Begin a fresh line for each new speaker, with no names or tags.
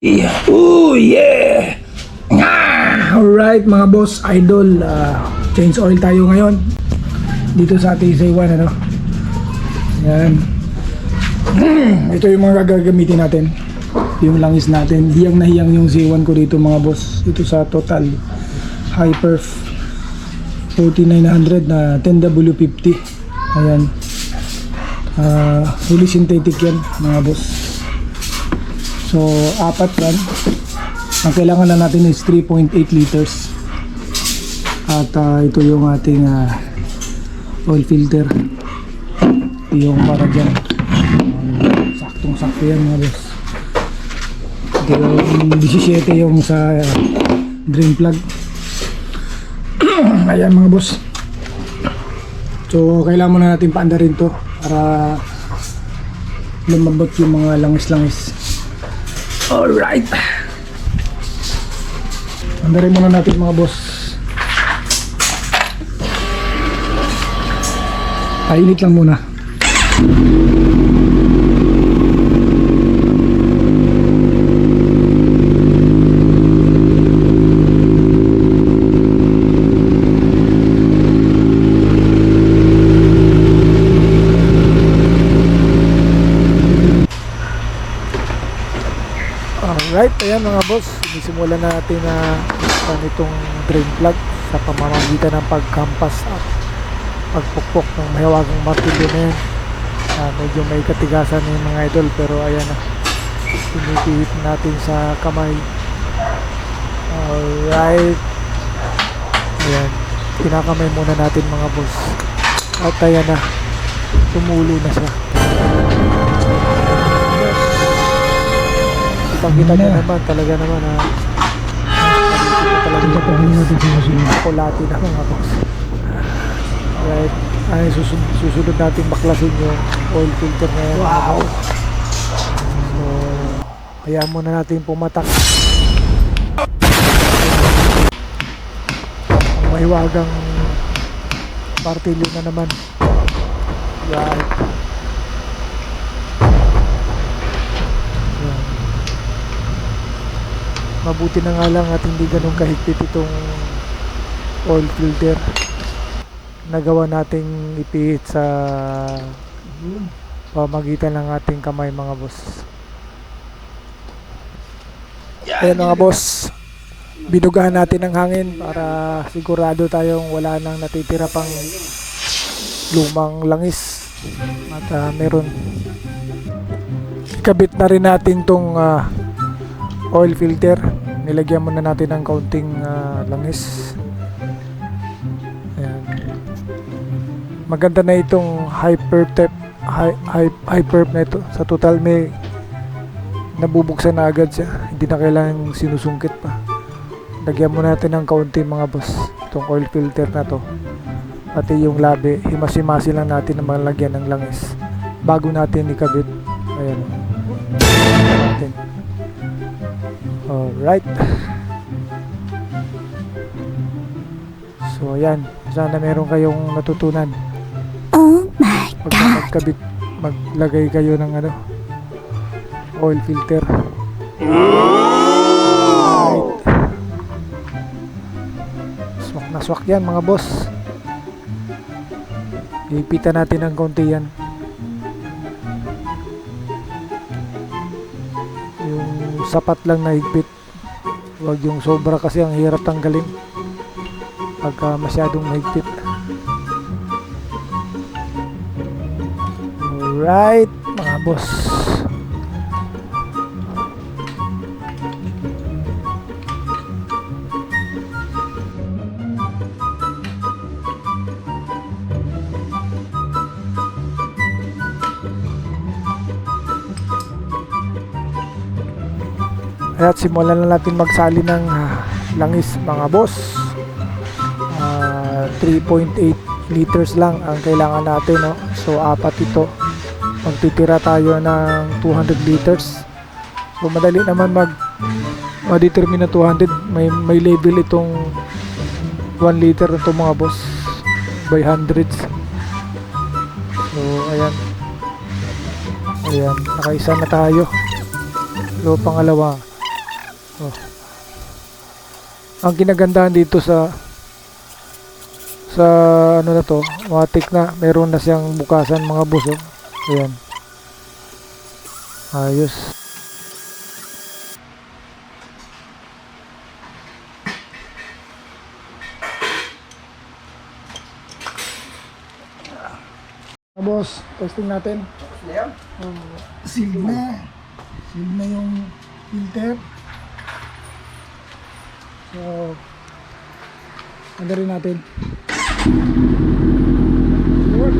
Yeah. Oh yeah! Alright mga boss, idol, change oil tayo ngayon dito sa ating Saiwan, ano? Yan. Ito yung mga gagamitin natin. Yung langis natin. Hiyang na hiyang yung Saiwan ko dito mga boss. Ito sa Total High Perf 4900 na 10W50. Ayan. Fully synthetic yan mga boss. So, apat yan. Ang kailangan na natin is 3.8 liters. At ito yung ating oil filter. Yung para dyan. Saktong-sakto yan mga boss. Ito yung 17 yung sa drain plug. Ayan mga boss. So, kailangan muna natin paandarin to para lumabot yung mga langis-langis. Alright. Andarin muna natin mga boss. Painit lang muna. Alright, ayan mga boss, sinisimulan na natin na itong drain plug sa pamamagitan ng pagkampas at pagpukpok ng mahiwagang martilyo na yan. Medyo may katigasan yung mga idol, pero ayan na, pinipihit natin sa kamay. Alright, ayan, kinakamay muna natin mga boss, at ayan na, tumulo na siya. Kita nyo naman, talaga naman kulati na mga boss. Right, ay susunod natin baklasin yung oil filter na yan. Wow! So, hayaan muna natin pumatak ang mahiwagang martilyo na naman. Right. Mabuti na nga lang at hindi ganun kahigpit itong oil filter. Nagawa nating ipihit sa pamagitan ng ating kamay mga boss. Ayan mga boss, binugahan natin ng hangin para sigurado tayong wala nang natitira pang lumang langis. At meron, ikabit na rin natin tong oil filter. Nilagyan muna natin ng kaunting langis. Ayan. Maganda na itong hyper na ito. Sa Total may nabubuksan na agad siya, hindi na kailangang sinusungkit pa. Lagyan muna natin ng kaunting mga boss itong oil filter na to, pati yung labi, himas-himasi lang natin na malagyan ng langis bago natin ikabit. Ayan natin. Alright. So ayan, sana meron kayong natutunan.
Oh my God!
Magkabit, maglagay kayo ng oil filter. Alright. Swak na swak yan mga boss. Ipitan natin ng konti yan. Sapat lang na higpit, huwag yung sobra kasi ang hirap tanggalin pagka masyadong mahigpit. Alright mga boss, at simulan na natin magsali ng langis mga boss. 3.8 liters lang ang kailangan natin, no? So apat ito, magtitira tayo ng 200 liters. So madali naman ma-determine na 200. May label itong 1 liter na ito mga boss, by hundreds. So ayan, nakaisa na tayo. So pangalawa, Oh. Ang kinagandahan dito sa ano na to, matik na, meron na siyang bukasan mga boss. Oh. Ayan. Ayos. Boss, testing natin. Sealed na. Sealed na yung filter. So, ano rin natin. Work.